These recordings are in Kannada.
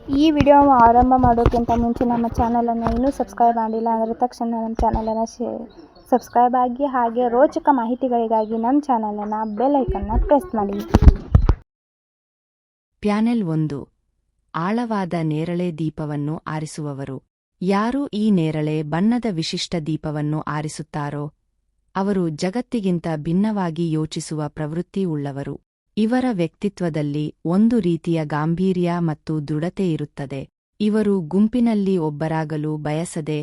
ಈ ವಿಡಿಯೋ ಆರಂಭ ಮಾಡೋಕ್ಕಿಂತ ಮುಂಚೆ ನಮ್ಮ ಚಾನಲನ್ನು ಇನ್ನೂ ಸಬ್ಸ್ಕ್ರೈಬ್ ಮಾಡಿಲ್ಲ ಅಂದರೆ ತಕ್ಷಣ ನಮ್ಮ ಚಾನಲನ್ನು ಸಬ್ಸ್ಕ್ರೈಬ್ ಆಗಿ, ಹಾಗೆ ರೋಚಕ ಮಾಹಿತಿಗಳಿಗಾಗಿ ನಮ್ಮ ಚಾನಲನ್ನು ಬೆಲ್ ಐಕನ್ನ ಪ್ರೆಸ್ ಮಾಡಿ. ಪ್ಯಾನೆಲ್ 1. ಆಳವಾದ ನೇರಳೆ ದೀಪವನ್ನು ಆರಿಸುವವರು. ಯಾರು ಈ ನೇರಳೆ ಬಣ್ಣದ ವಿಶಿಷ್ಟ ದೀಪವನ್ನು ಆರಿಸುತ್ತಾರೋ ಅವರು ಜಗತ್ತಿಗಿಂತ ಭಿನ್ನವಾಗಿ ಯೋಚಿಸುವ ಪ್ರವೃತ್ತಿ ಉಳ್ಳವರು. ಇವರ ವ್ಯಕ್ತಿತ್ವದಲ್ಲಿ ಒಂದು ರೀತಿಯ ಗಾಂಭೀರ್ಯ ಮತ್ತು ದೃಢತೆ ಇರುತ್ತದೆ. ಇವರು ಗುಂಪಿನಲ್ಲಿ ಒಬ್ಬರಾಗಲು ಬಯಸದೆ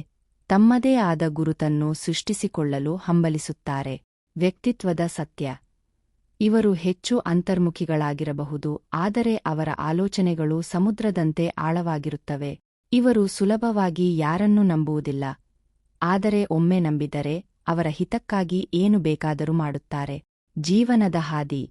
ತಮ್ಮದೇ ಆದ ಗುರುತನ್ನು ಸೃಷ್ಟಿಸಿಕೊಳ್ಳಲು ಹಂಬಲಿಸುತ್ತಾರೆ. ವ್ಯಕ್ತಿತ್ವದ ಸತ್ಯ. ಇವರು ಹೆಚ್ಚು ಅಂತರ್ಮುಖಿಗಳಾಗಿರಬಹುದು, ಆದರೆ ಅವರ ಆಲೋಚನೆಗಳು ಸಮುದ್ರದಂತೆ ಆಳವಾಗಿರುತ್ತವೆ. ಇವರು ಸುಲಭವಾಗಿ ಯಾರನ್ನೂ ನಂಬುವುದಿಲ್ಲ, ಆದರೆ ಒಮ್ಮೆ ನಂಬಿದರೆ ಅವರ ಹಿತಕ್ಕಾಗಿ ಏನು ಬೇಕಾದರೂ ಮಾಡುತ್ತಾರೆ. ಜೀವನದ ಹಾದಿ.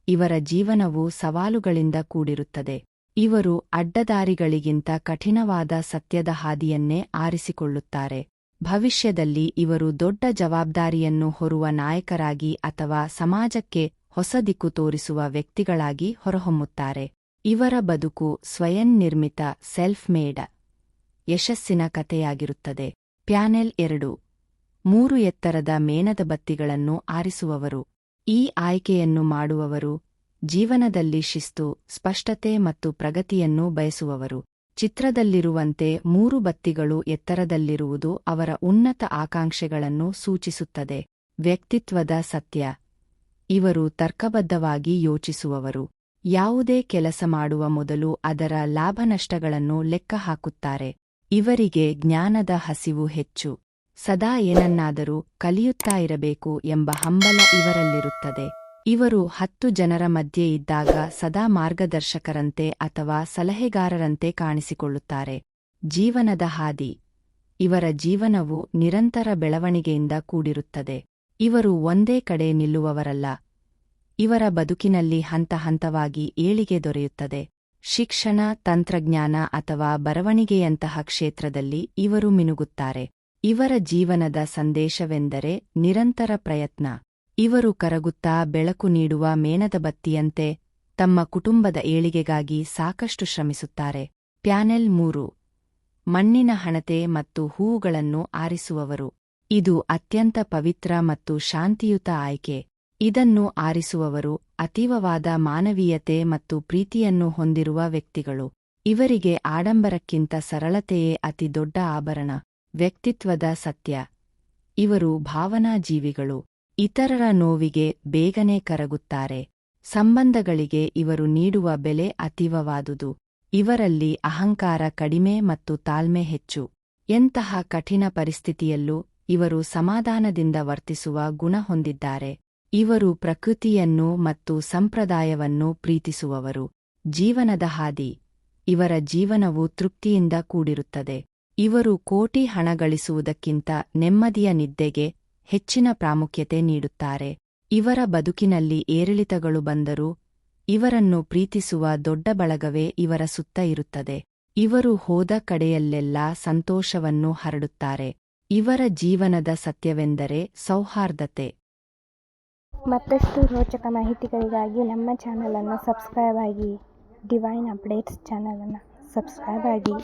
ಇವರ ಜೀವನವು ಸವಾಲುಗಳಿಂದ ಕೂಡಿರುತ್ತದೆ. ಇವರು ಅಡ್ಡದಾರಿಗಳಿಗಿಂತ ಕಠಿಣವಾದ ಸತ್ಯದ ಹಾದಿಯನ್ನೇ ಆರಿಸಿಕೊಳ್ಳುತ್ತಾರೆ. ಭವಿಷ್ಯದಲ್ಲಿ ಇವರು ದೊಡ್ಡ ಜವಾಬ್ದಾರಿಯನ್ನು ಹೊರುವ ನಾಯಕರಾಗಿ ಅಥವಾ ಸಮಾಜಕ್ಕೆ ಹೊಸ ದಿಕ್ಕು ತೋರಿಸುವ ವ್ಯಕ್ತಿಗಳಾಗಿ ಹೊರಹೊಮ್ಮುತ್ತಾರೆ. ಇವರ ಬದುಕು ಸ್ವಯಂ ನಿರ್ಮಿತ ಸೆಲ್ಫ್ ಮೇಡ್ ಯಶಸ್ಸಿನ ಕಥೆಯಾಗಿರುತ್ತದೆ. ಪ್ಯಾನೆಲ್ 2. 3 ಎತ್ತರದ ಮೇಣದ ಬತ್ತಿಗಳನ್ನು ಆರಿಸುವವರು. ಈ ಆಯ್ಕೆಯನ್ನು ಮಾಡುವವರು ಜೀವನದಲ್ಲಿ ಶಿಸ್ತು, ಸ್ಪಷ್ಟತೆ ಮತ್ತು ಪ್ರಗತಿಯನ್ನು ಬಯಸುವವರು. ಚಿತ್ರದಲ್ಲಿರುವಂತೆ 3 ಬತ್ತಿಗಳು ಎತ್ತರದಲ್ಲಿರುವುದು ಅವರ ಉನ್ನತ ಆಕಾಂಕ್ಷೆಗಳನ್ನು ಸೂಚಿಸುತ್ತದೆ. ವ್ಯಕ್ತಿತ್ವದ ಸತ್ಯ. ಇವರು ತರ್ಕಬದ್ಧವಾಗಿ ಯೋಚಿಸುವವರು. ಯಾವುದೇ ಕೆಲಸ ಮಾಡುವ ಮೊದಲು ಅದರ ಲಾಭನಷ್ಟಗಳನ್ನು ಲೆಕ್ಕ ಹಾಕುತ್ತಾರೆ. ಇವರಿಗೆ ಜ್ಞಾನದ ಹಸಿವು ಹೆಚ್ಚು. ಸದಾ ಏನನ್ನಾದರೂ ಕಲಿಯುತ್ತಾ ಇರಬೇಕು ಎಂಬ ಹಂಬಲ ಇವರಲ್ಲಿರುತ್ತದೆ. ಇವರು 10 ಜನರ ಮಧ್ಯೆ ಇದ್ದಾಗ ಸದಾ ಮಾರ್ಗದರ್ಶಕರಂತೆ ಅಥವಾ ಸಲಹೆಗಾರರಂತೆ ಕಾಣಿಸಿಕೊಳ್ಳುತ್ತಾರೆ. ಜೀವನದ ಹಾದಿ. ಇವರ ಜೀವನವು ನಿರಂತರ ಬೆಳವಣಿಗೆಯಿಂದ ಕೂಡಿರುತ್ತದೆ. ಇವರು ಒಂದೇ ಕಡೆ ನಿಲ್ಲುವವರಲ್ಲ. ಇವರ ಬದುಕಿನಲ್ಲಿ ಹಂತ ಹಂತವಾಗಿ ಏಳಿಗೆ ದೊರೆಯುತ್ತದೆ. ಶಿಕ್ಷಣ, ತಂತ್ರಜ್ಞಾನ ಅಥವಾ ಬರವಣಿಗೆಯಂತಹ ಕ್ಷೇತ್ರದಲ್ಲಿ ಇವರು ಮಿನುಗುತ್ತಾರೆ. ಇವರ ಜೀವನದ ಸಂದೇಶವೆಂದರೆ ನಿರಂತರ ಪ್ರಯತ್ನ. ಇವರು ಕರಗುತ್ತಾ ಬೆಳಕು ನೀಡುವ ಮೇಣದ ಬತ್ತಿಯಂತೆ ತಮ್ಮ ಕುಟುಂಬದ ಏಳಿಗೆಗಾಗಿ ಸಾಕಷ್ಟು ಶ್ರಮಿಸುತ್ತಾರೆ. ಪ್ಯಾನೆಲ್ 3. ಮಣ್ಣಿನ ಹಣತೆ ಮತ್ತು ಹೂವುಗಳನ್ನು ಆರಿಸುವವರು. ಇದು ಅತ್ಯಂತ ಪವಿತ್ರ ಮತ್ತು ಶಾಂತಿಯುತ ಆಯ್ಕೆ. ಇದನ್ನು ಆರಿಸುವವರು ಅತೀವವಾದ ಮಾನವೀಯತೆ ಮತ್ತು ಪ್ರೀತಿಯನ್ನು ಹೊಂದಿರುವ ವ್ಯಕ್ತಿಗಳು. ಇವರಿಗೆ ಆಡಂಬರಕ್ಕಿಂತ ಸರಳತೆಯೇ ಅತಿ ದೊಡ್ಡ ಆಭರಣ. ವ್ಯಕ್ತಿತ್ವದ ಸತ್ಯ. ಇವರು ಭಾವನಾ ಜೀವಿಗಳು. ಇತರರ ನೋವಿಗೆ ಬೇಗನೆ ಕರಗುತ್ತಾರೆ. ಸಂಬಂಧಗಳಿಗೆ ಇವರು ನೀಡುವ ಬೆಲೆ ಅತೀವವಾದುದು. ಇವರಲ್ಲಿ ಅಹಂಕಾರ ಕಡಿಮೆ ಮತ್ತು ತಾಳ್ಮೆ ಹೆಚ್ಚು. ಎಂತಹ ಕಠಿಣ ಪರಿಸ್ಥಿತಿಯಲ್ಲೂ ಇವರು ಸಮಾಧಾನದಿಂದ ವರ್ತಿಸುವ ಗುಣ ಹೊಂದಿದ್ದಾರೆ. ಇವರು ಪ್ರಕೃತಿಯನ್ನು ಮತ್ತು ಸಂಪ್ರದಾಯವನ್ನು ಪ್ರೀತಿಸುವವರು. ಜೀವನದ ಹಾದಿ. ಇವರ ಜೀವನವು ತೃಪ್ತಿಯಿಂದ ಕೂಡಿರುತ್ತದೆ. ಇವರು ಕೋಟಿ ಹಣ ಗಳಿಸುವುದಕ್ಕಿಂತ ನೆಮ್ಮದಿಯ ನಿದ್ದೆಗೆ ಹೆಚ್ಚಿನ ಪ್ರಾಮುಖ್ಯತೆ ನೀಡುತ್ತಾರೆ. ಇವರ ಬದುಕಿನಲ್ಲಿ ಏರಿಳಿತಗಳು ಬಂದರೂ ಇವರನ್ನು ಪ್ರೀತಿಸುವ ದೊಡ್ಡ ಬಳಗವೇ ಇವರ ಸುತ್ತ ಇರುತ್ತದೆ. ಇವರು ಹೋದ ಕಡೆಯಲ್ಲೆಲ್ಲಾ ಸಂತೋಷವನ್ನು ಹರಡುತ್ತಾರೆ. ಇವರ ಜೀವನದ ಸತ್ಯವೆಂದರೆ ಸೌಹಾರ್ದತೆ. ಮತ್ತಷ್ಟು ರೋಚಕ ಮಾಹಿತಿಗಳಿಗಾಗಿ ನಮ್ಮ ಚಾನಲನ್ನು ಸಬ್ಸ್ಕ್ರೈಬ್ ಆಗಿ. ಡಿವೈನ್ ಅಪ್ಡೇಟ್ಸ್ ಚಾನಲನ್ನು ಸಬ್ಸ್ಕ್ರೈಬ್ ಆಗಿ.